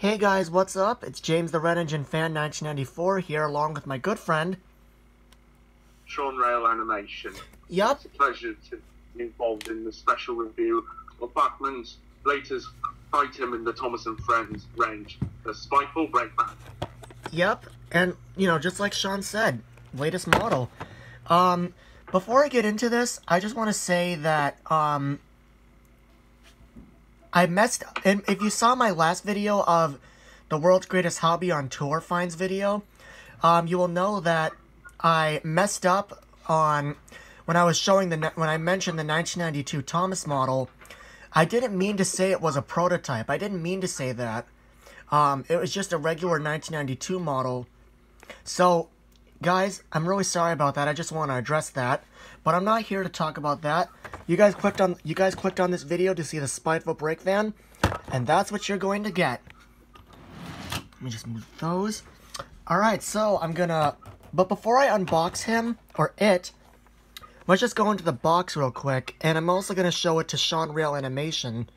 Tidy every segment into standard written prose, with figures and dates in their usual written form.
Hey guys, what's up? It's James the Red Engine Fan 1994 here along with my good friend Sean Rail Animation. Yup. It's a pleasure to be involved in the special review of Bachmann's latest item in the Thomas and Friends range, the Spiteful Breakvan. Yep, and just like Sean said, latest model. Before I get into this, I just want to say that I messed up. And if you saw my last video of the World's Greatest Hobby on Tour Finds video, you will know that I messed up on when I was showing when I mentioned the 1992 Thomas model. I didn't mean to say it was a prototype. I didn't mean to say that. It was just a regular 1992 model. So, guys, I'm really sorry about that. I just want to address that. But I'm not here to talk about that. You guys clicked on this video to see the Spiteful Breakvan, and that's what you're going to get. Let me just move those. Alright, so I'm gonna... But before I unbox him, or it, let's just go into the box real quick, and I'm also gonna show it to Sean Rail Animation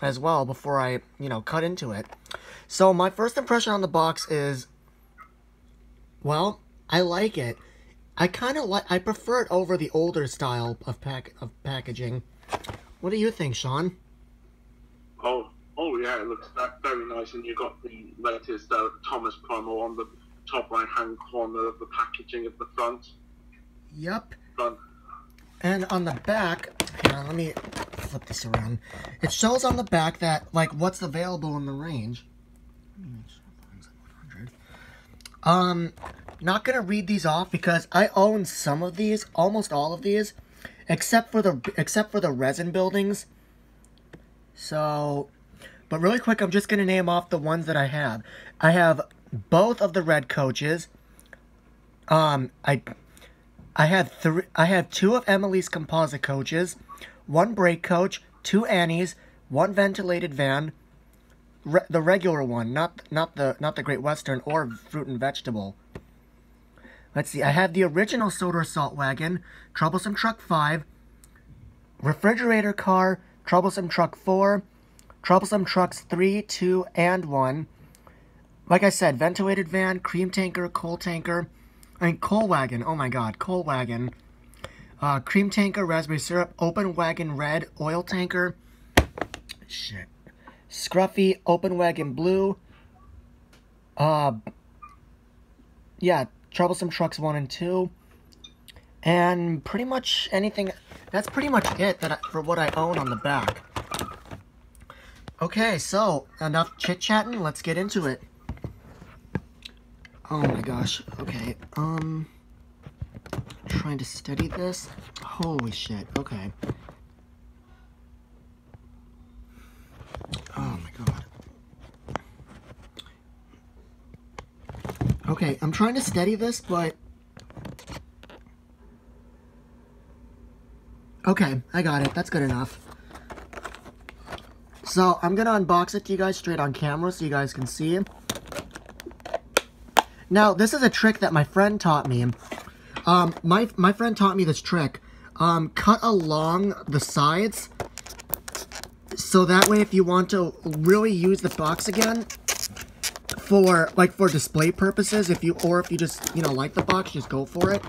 as well before I, cut into it. So my first impression on the box is, well, I like it. I prefer it over the older style of packaging. What do you think, Sean? Oh yeah, it looks very nice, and you got the latest Thomas promo on the top right-hand corner of the packaging at the front. Yep. And on the back, hang on, let me flip this around. It shows on the back that, what's available in the range. Not gonna read these off because I own some of these, almost all of these, except for the resin buildings. So, but really quick, I'm just gonna name off the ones that I have. I have both of the red coaches. I have two of Emily's composite coaches, one brake coach, two Annies, one ventilated van, the regular one, not the Great Western or Fruit and Vegetable. Let's see, I have the original Soda Assault Wagon, Troublesome Truck 5, Refrigerator Car, Troublesome Truck 4, Troublesome Trucks 3, 2, and 1. Like I said, Ventilated Van, Cream Tanker, Coal Tanker, Coal Wagon, oh my god, Coal Wagon, Cream Tanker, Raspberry Syrup, Open Wagon Red, Oil Tanker, shit, Scruffy, Open Wagon Blue, yeah, Troublesome Trucks 1 and 2, and pretty much anything. That's pretty much it for what I own on the back. Okay, so enough chit-chatting, let's get into it. Oh my gosh, okay, trying to steady this. Holy shit, okay. Oh my god. Okay, I'm trying to steady this, but... Okay, I got it. That's good enough. So, I'm gonna unbox it to you guys straight on camera so you guys can see. Now, this is a trick that my friend taught me. My friend taught me this trick. Cut along the sides, so that way if you want to really use the box again, for display purposes, if you just, like the box, just go for it.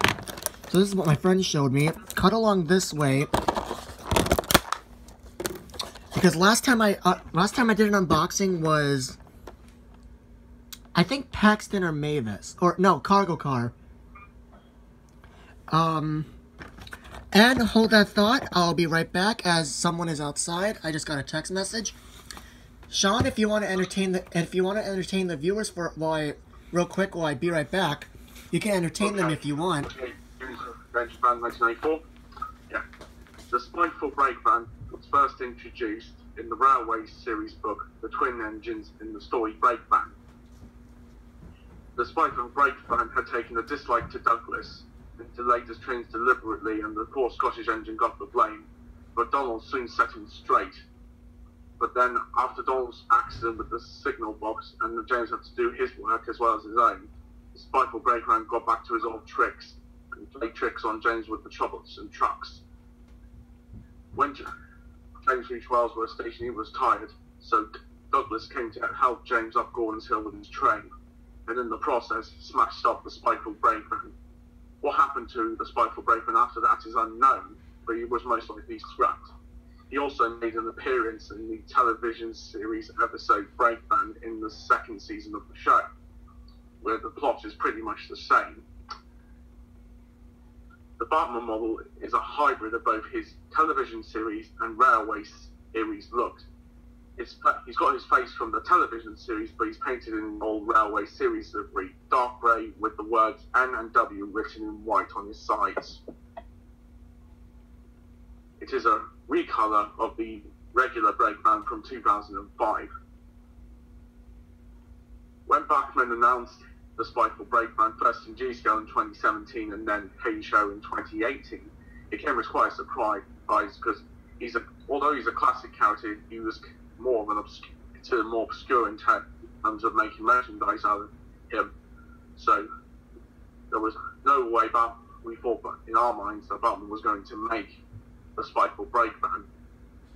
So this is what my friend showed me. Cut along this way. Because last time I did an unboxing was, I think Paxton or Mavis. Or, no, Cargo Car. And hold that thought, I'll be right back as someone is outside. I just got a text message. Sean, if you want to entertain the viewers for real quick while I be right back, you can entertain them if you want. Okay, Breakvan 1994. Yeah. The Spiteful Breakvan was first introduced in the Railway series book, The Twin Engines in the Story Breakvan. The Spiteful Breakvan had taken a dislike to Douglas and delayed his trains deliberately, and the poor Scottish engine got the blame, but Donald soon set him straight. But then, after Donald's accident with the signal box, and James had to do his work as well as his own, the Spiteful Breakvan got back to his old tricks, and played tricks on James with the troublesome trucks. When James reached Wales, where station he was tired, so Douglas came to help James up Gordon's Hill with his train, and in the process smashed up the Spiteful Breakvan. What happened to the Spiteful Breakvan after that is unknown, but he was most likely scrapped. He also made an appearance in the television series episode Breakvan in the second season of the show, where the plot is pretty much the same. The Bachmann model is a hybrid of both his television series and railway series look. He's got his face from the television series, but he's painted in an old railway series livery, dark grey with the words N and W written in white on his sides. It is a recolour of the regular Breakvan from 2005. When Bachmann announced the Spiteful Breakvan first in G-Scale in 2017 and then K-Show in 2018, it came as quite a surprise because although he's a classic character, he was more of an considered more obscure in terms of making merchandise out of him. So there was no way we thought in our minds that Bachmann was going to make the Spiteful Breakvan.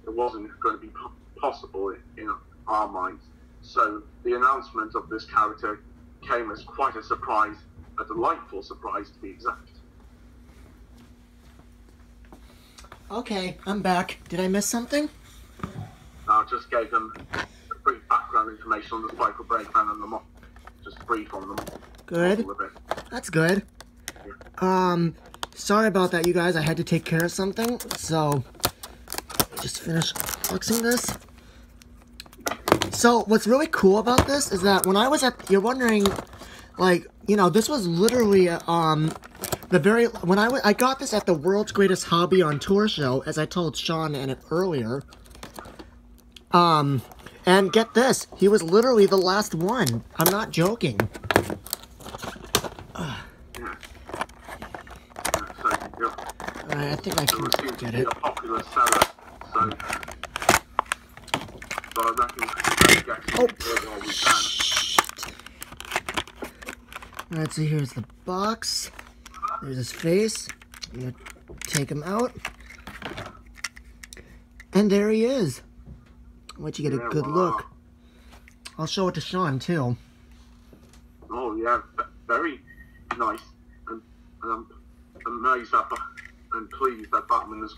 It wasn't going to be possible in our minds. So the announcement of this character came as quite a surprise, a delightful surprise to be exact. Okay, I'm back. Did I miss something? I just gave them a brief background information on the Spiteful Breakvan and just brief on them. Good. That's good. Yeah. Sorry about that, you guys. I had to take care of something, so just finish fixing this. So what's really cool about this is that when I was you're wondering, like, you know, this was literally I got this at the World's Greatest Hobby on Tour show, as I told Sean in it earlier. And get this, he was literally the last one. I'm not joking. I think I can get it. A popular seller, so I reckon Alright, so here's the box. There's his face. I'm gonna take him out. And there he is. I'll let you get a good look. I'll show it to Sean too. Oh yeah, very nice. And I'm amazed and pleased that Bachmann has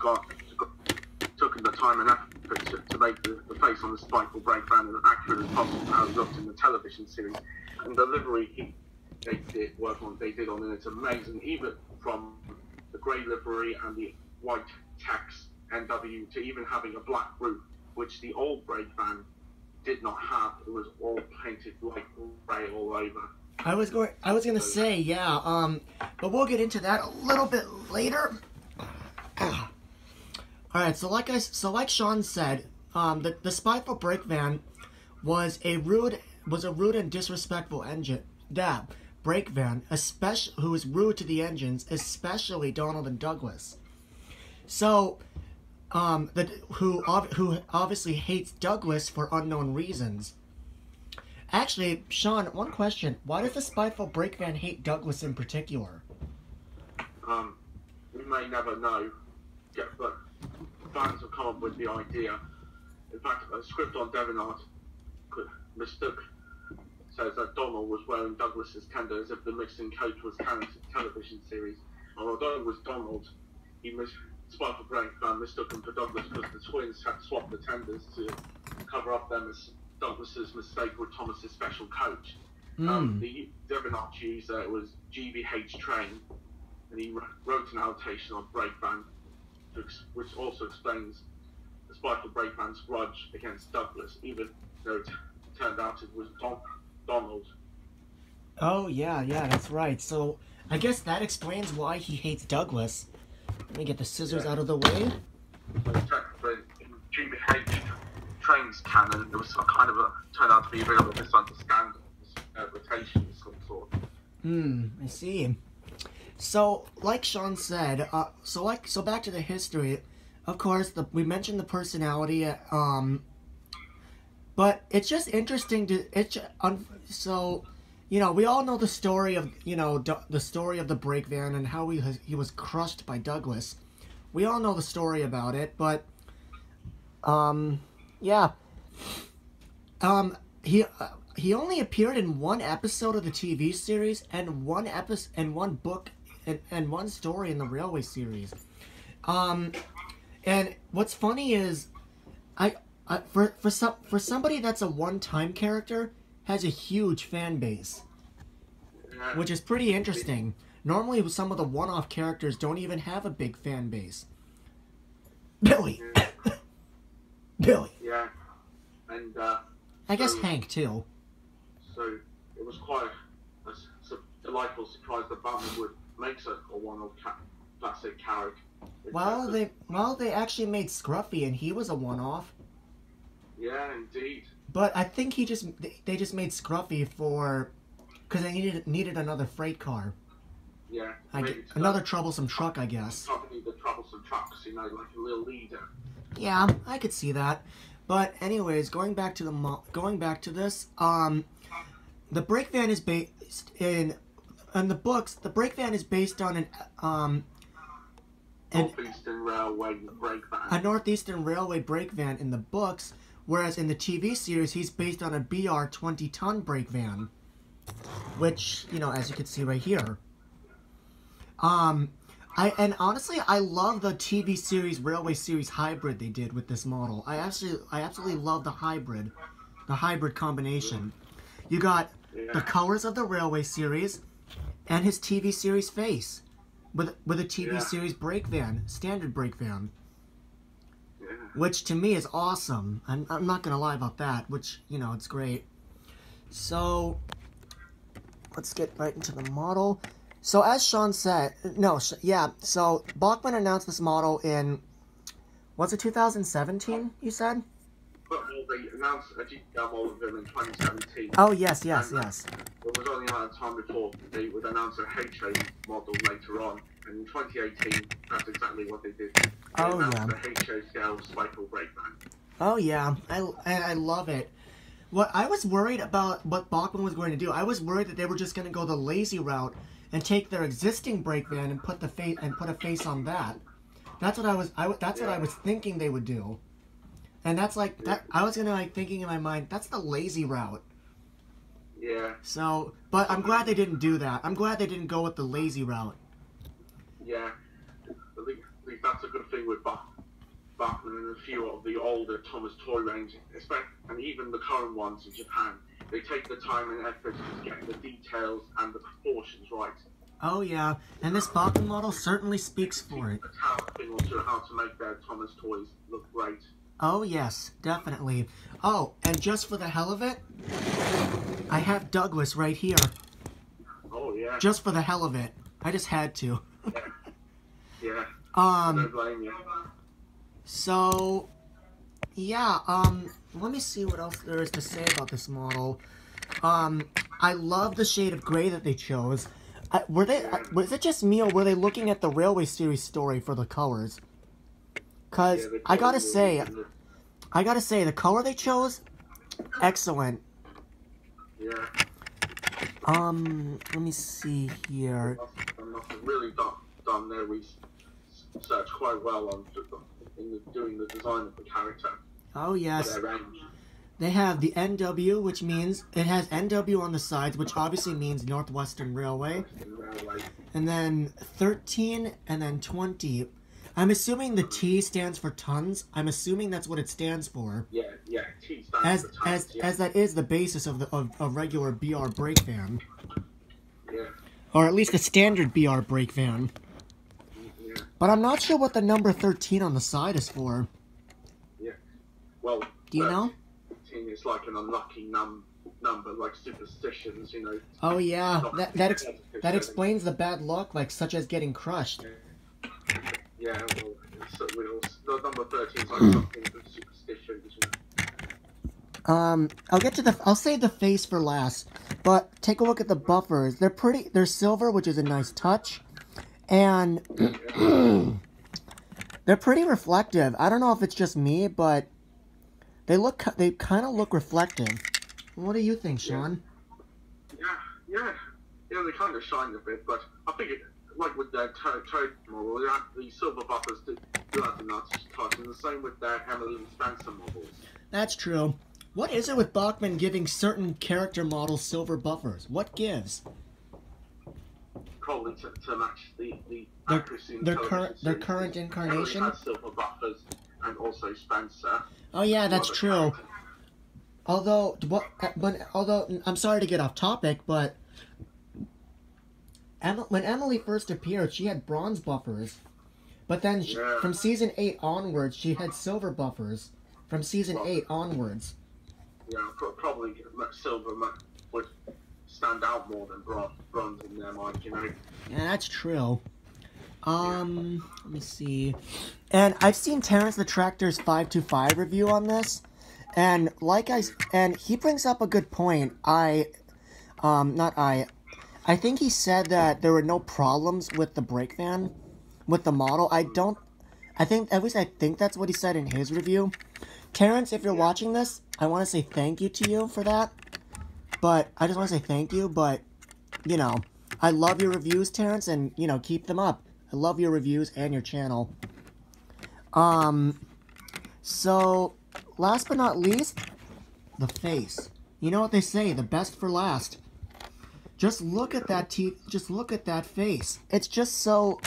taken the time and effort to make the face on the Spiteful Breakvan as accurate as possible how it looked in the television series. And the livery they did on it, it's amazing, even from the grey livery and the white text NW to even having a black roof, which the old Breakvan did not have. It was all painted like grey all over. I was gonna say, yeah, but we'll get into that a little bit later. Alright, so like Sean said, the Spiteful Breakvan was a rude and disrespectful Breakvan, who was rude to the engines, especially Donald and Douglas. So, who obviously hates Douglas for unknown reasons. Actually, Sean, one question: why does the Spiteful Breakvan hate Douglas in particular? We may never know, but fans have come up with the idea. In fact, a script on DeviantArt mistook says that Donald was wearing Douglas's tender as if the mixing coat was Cannon's television series. And although it was Donald, Spiteful Breakvan mistook him for Douglas because the twins had swapped the tenders to cover up Douglas's mistake with Thomas's special coach. The DeviantArt user was GBH Train, and he wrote an annotation on Breakvan, which also explains the Spiteful Breakvan's grudge against Douglas, even though it turned out it was Donald. Oh, yeah, that's right. So, I guess that explains why he hates Douglas. Let me get the scissors out of the way. But in GBH Train's canon, there was some kind of turned out to be a bit of a misunderstanding, interpretation of some sort. I see. So, like Sean said, so back to the history. Of course, we mentioned the personality, but it's just interesting so, you know, we all know the story of, the story of the Breakvan and how he was crushed by Douglas. We all know the story about it, but, yeah. He only appeared in one episode of the TV series and one episode and one book and one story in the Railway series. And what's funny is, for somebody that's a one-time character, has a huge fan base, which is pretty interesting. Normally, some of the one-off characters don't even have a big fan base. Billy. Billy. Yeah. And, I guess Hank, too. So, it was quite a delightful surprise that Batman would make such a one-off classic character. Well, they actually made Scruffy, and he was a one-off. Yeah, indeed. But I think they just made Scruffy because they needed another freight car. Yeah. Another troublesome truck, I guess. Probably the troublesome trucks, like a little leader. Yeah, I could see that. But anyways, going back to this, the Breakvan is based in the books. The Breakvan is based on Northeastern Railway Breakvan. A Northeastern Railway Breakvan in the books, whereas in the TV series, he's based on a BR 20-ton Breakvan, which, as you can see right here. And honestly, I love the TV series, Railway series hybrid they did with this model. I absolutely love the hybrid combination. You got the colors of the Railway series and his TV series face with a TV series Breakvan, standard Breakvan. Yeah. Which to me is awesome. I'm not gonna lie about that, which, it's great. So, let's get right into the model. So as Sean said, so Bachmann announced this model in, was it 2017, you said? Well, they announced a GTR model of them in 2017. Oh, yes. It was only a matter of time before they would announce a HA model later on. And in 2018, that's exactly what they did. They announced the HA scale Spiteful Breakvan. Oh, yeah. I love it. What I was worried about what Bachmann was going to do, I was worried that they were just going to go the lazy route and take their existing Breakvan and put a face on that. That's what I was thinking they would do. And that's I was gonna thinking in my mind, that's the lazy route. Yeah. So, but I'm glad they didn't do that. I'm glad they didn't go with the lazy route. Yeah. I think that's a good thing with Bachmann and a few of the older Thomas toy range, and even the current ones in Japan. They take the time and effort to get the details and the proportions right. Oh yeah, and this Bachmann model certainly speaks for it. A talent thing also how to make their Thomas toys look great. Oh yes, definitely. Oh, and just for the hell of it, I have Douglas right here. Oh yeah. Just for the hell of it, I just had to. Yeah. Don't blame you. So, yeah. Let me see what else there is to say about this model. I love the shade of gray that they chose. Was it just me, or were they looking at the Railway series story for the colors? Cause I gotta say, the color they chose, excellent. Yeah. Let me see here. Really done their research quite well in doing the design of the character. Oh yes. For their range. They have the NW, which means it has NW on the sides, which obviously means Northwestern Railway. And then 13 and then 20. I'm assuming the T stands for tons. I'm assuming that's what it stands for. Yeah, T stands for tons. As that is the basis of regular BR Breakvan. Yeah. Or at least a standard BR Breakvan. Yeah. But I'm not sure what the number 13 on the side is for. Yeah. Well, do you know? It's like an unlucky number, like superstitions, Oh yeah, that explains the bad luck, such as getting crushed. Yeah, well, the number 13 is like something with superstitions. I'll save the face for last, but take a look at the buffers. They're silver, which is a nice touch, and they're pretty reflective. I don't know if it's just me, but they kind of look reflective. What do you think, Sean? Yeah, they kind of shine a bit, but I think like with their trade model, the silver buffers do have the nice touch, and the same with their Emily and Spencer models. That's true. What is it with Bachmann giving certain character models silver buffers? What gives? Probably to match the accuracy in Their television current series. incarnation? Has silver buffers, and also Spencer. Oh yeah, that's true. Character. Although I'm sorry to get off topic, but when Emily first appeared, she had bronze buffers, but then from season 8 onwards, she had silver buffers. From season 8 onwards. Yeah, probably silver would stand out more than bronze in their mind, you know. Yeah, that's true. Let me see. And I've seen Terrence the Tractor's 525 review on this, and he brings up a good point. I think he said that there were no problems with the Breakvan, with the model. I think that's what he said in his review. Terrence, if you're watching this, I want to say thank you to you for that. But I just want to say thank you, but, you know, I love your reviews, Terrence, and, you know, keep them up. I love your reviews and your channel. So, last but not least, the face. You know what they say, the best for last. Just look at that just look at that face. It's just so,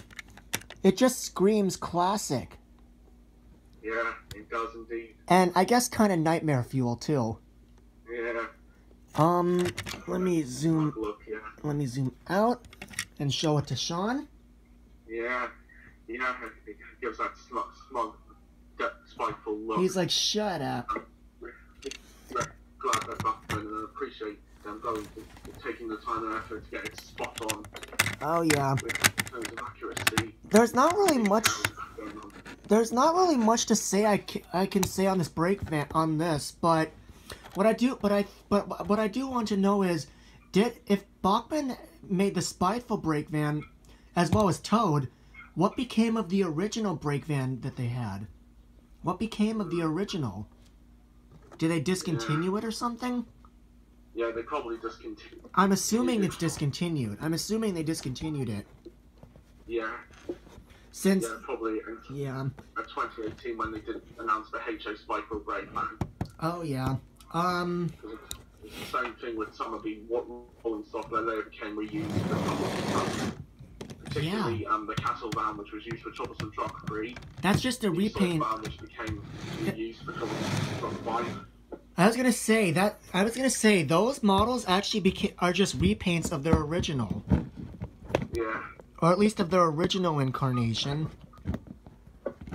it just screams classic. Yeah, it does indeed. And I guess kind of nightmare fuel, too. Yeah. Let me zoom out and show it to Sean. Yeah, it gives that smug, spiteful look. He's like, shut up. Glad that Bachmann appreciate them taking the time and effort to get it spot on. Oh yeah. In terms of accuracy. There's not really much to say I can say on this on this, but what I do want to know is, if Bachmann made the Spiteful Breakvan as well as Toad, what became of the original Breakvan that they had? What became of the original? Did they discontinue it or something? Yeah, they probably discontinued. I'm assuming it's discontinued. I'm assuming they discontinued it. Yeah. Since probably. Yeah. At 2018 when they did announce the HO Spiteful Breakvan. Oh yeah. It's the same thing with some of the rolling stock that later became reused for Troublesome. Particularly the Castle van, which was used for Troublesome Truck 3. That's just a repaint. The van, which became reused for Troublesome Truck 5. I was gonna say those models actually are just repaints of their original. Yeah. Or at least of their original incarnation.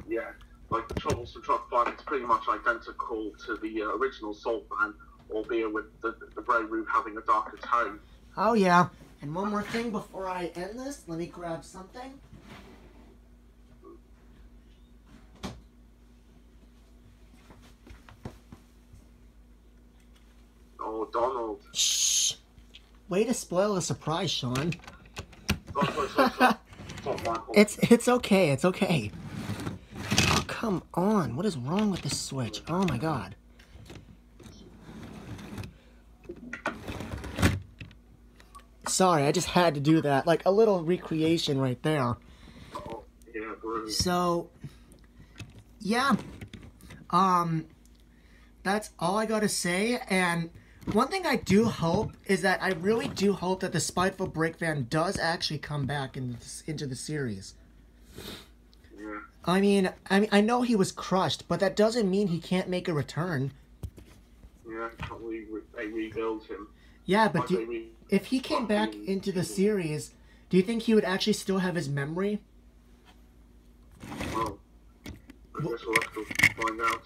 Yeah, like the Troublesome Truck 5, it's pretty much identical to the original Salt van, albeit with the grey roof having a darker tone. Oh yeah, and one more thing before I end this, let me grab something. Oh, Donald. Shh! Way to spoil the surprise, Sean. It's okay, it's okay. Oh, come on. What is wrong with this Switch? Oh my god. Sorry, I just had to do that. Like a little recreation right there. Oh, yeah, bro. So, yeah. That's all I gotta say, and one thing I do hope is that I really do hope that the Spiteful Breakvan does actually come back into the series. Yeah. I mean, I know he was crushed, but that doesn't mean he can't make a return. Yeah, probably they rebuild him. Yeah, but if he came back into the series, do you think he would actually still have his memory? Well, I guess we'll have to find out.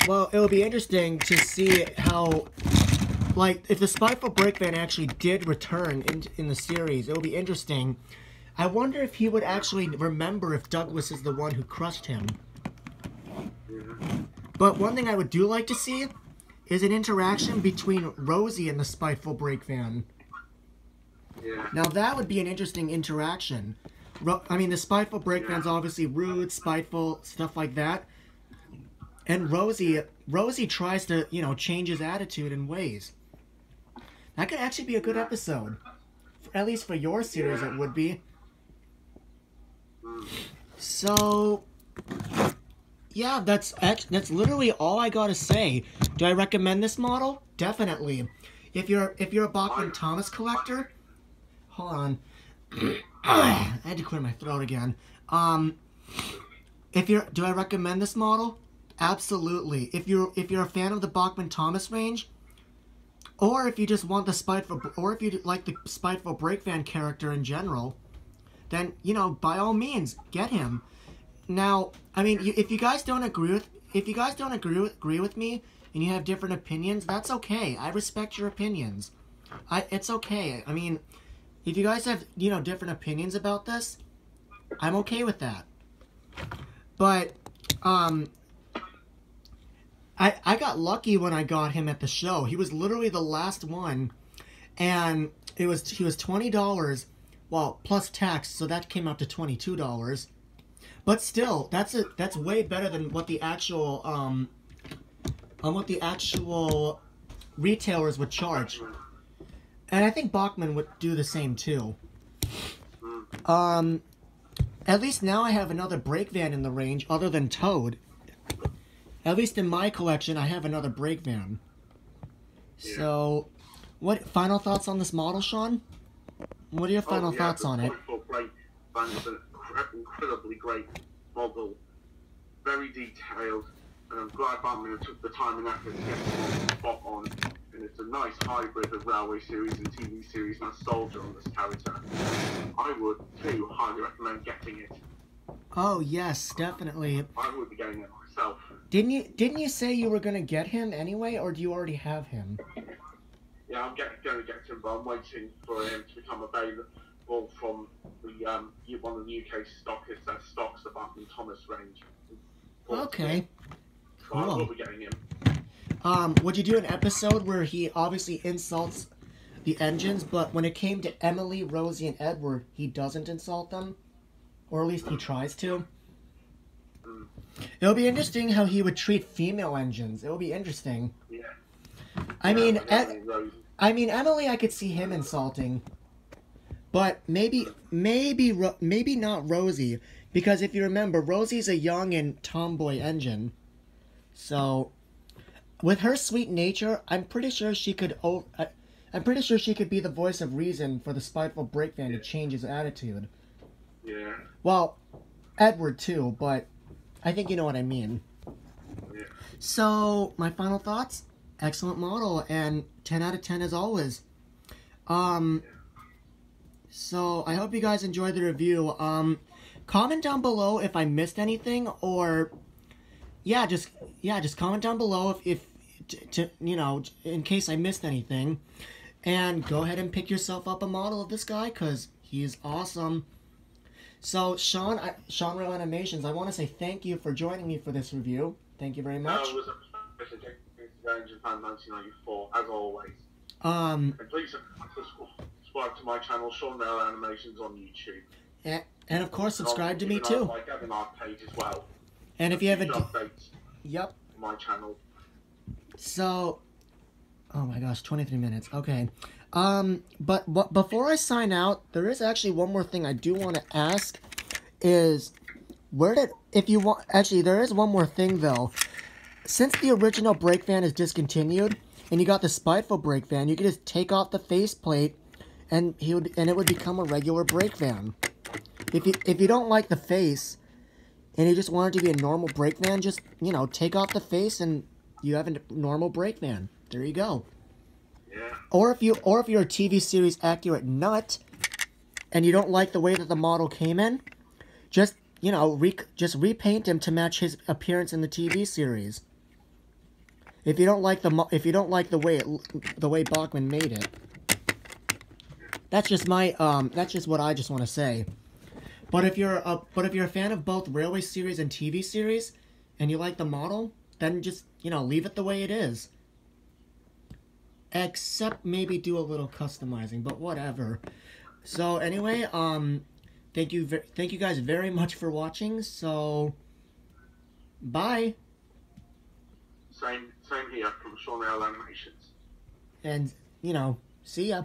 Well, it would be interesting to see how, like, if the Spiteful Breakvan actually did return in the series, it would be interesting. I wonder if he would actually remember if Douglas is the one who crushed him. Yeah. But one thing I would do like to see is an interaction between Rosie and the Spiteful Breakvan. Yeah. Now that would be an interesting interaction. I mean, the Spiteful Breakvan's obviously rude, spiteful, stuff like that. And Rosie tries to, you know, change his attitude and ways. That could actually be a good episode. At least for your series, it would be. So, Yeah, that's literally all I gotta say. Do I recommend this model? Definitely. If you're a Bachmann Thomas collector, hold on. I had to clear my throat again. Do I recommend this model? Absolutely. If you're a fan of the Bachmann Thomas range, or if you just want or if you like the Spiteful Breakvan character in general, then by all means get him. Now, I mean, if you guys don't agree with me, and you have different opinions, that's okay. I respect your opinions. It's okay. I mean, if you guys have different opinions about this, I'm okay with that. But I got lucky when I got him at the show. He was literally the last one, and he was $20, well, plus tax, so that came up to $22. But still, that's way better than what the actual retailers would charge. And I think Bachmann would do the same too. At least now I have another Breakvan in the range other than Toad. At least in my collection, I have another Breakvan. Yeah. So, what final thoughts on this model, Sean? What are your final thoughts on it? Breakvan is an incredibly great model, very detailed, and I'm glad Bachmann took the time and effort to get it spot on. And it's a nice hybrid of Railway series and TV series nostalgia on this character. I would too highly recommend getting it. Oh yes, definitely. I would be getting it myself. Didn't you say you were gonna get him anyway, or do you already have him? Yeah, I'm going to get him, but I'm waiting for him to become available from the one of the UK stockists that stocks the Bachmann Thomas range. Okay. So I will be getting him. Would you do an episode where he obviously insults the engines, but when it came to Emily, Rosie, and Edward, he doesn't insult them? Or at least he tries to? It'll be interesting how he would treat female engines. It'll be interesting. Yeah. I mean, Emily, I could see him insulting. But maybe not Rosie. Because if you remember, Rosie's a young and tomboy engine. So, with her sweet nature, I'm pretty sure she could be the voice of reason for the Spiteful Breakvan to change his attitude. Yeah. Well, Edward too, but I think you know what I mean. Yeah. So, my final thoughts? Excellent model, and 10 out of 10 as always. So, I hope you guys enjoyed the review. Comment down below if I missed anything, or just comment down below if in case I missed anything, and go ahead and pick yourself up a model of this guy because he's awesome. So Sean Rail Animations, I want to say thank you for joining me for this review. Thank you very much. It was a pleasure in Japan 1994, as always. And please subscribe to my channel, Sean Rail Animations on YouTube. And of course, subscribe to me too. Like having our page as well. And if you have updates, yep, my channel. So, oh my gosh, 23 minutes. Okay. But before I sign out, there is actually one more thing I do want to ask. Is there is one more thing though. Since the original Breakvan is discontinued, and you got the Spiteful Breakvan, you could just take off the faceplate, and it would become a regular Breakvan. If you don't like the face, and you just want it to be a normal Breakvan, just take off the face and you have a normal Breakvan. There you go. Yeah. Or if you're a TV series accurate nut, and you don't like the way that the model came in, just repaint him to match his appearance in the TV series. If you don't like the way Bachmann made it, that's just what I just want to say. But if you're a fan of both Railway series and TV series, and you like the model, then just leave it the way it is. Except maybe do a little customizing, but whatever. So anyway, thank you guys very much for watching. So, bye. Same here from Sean Rail Animations. And see ya.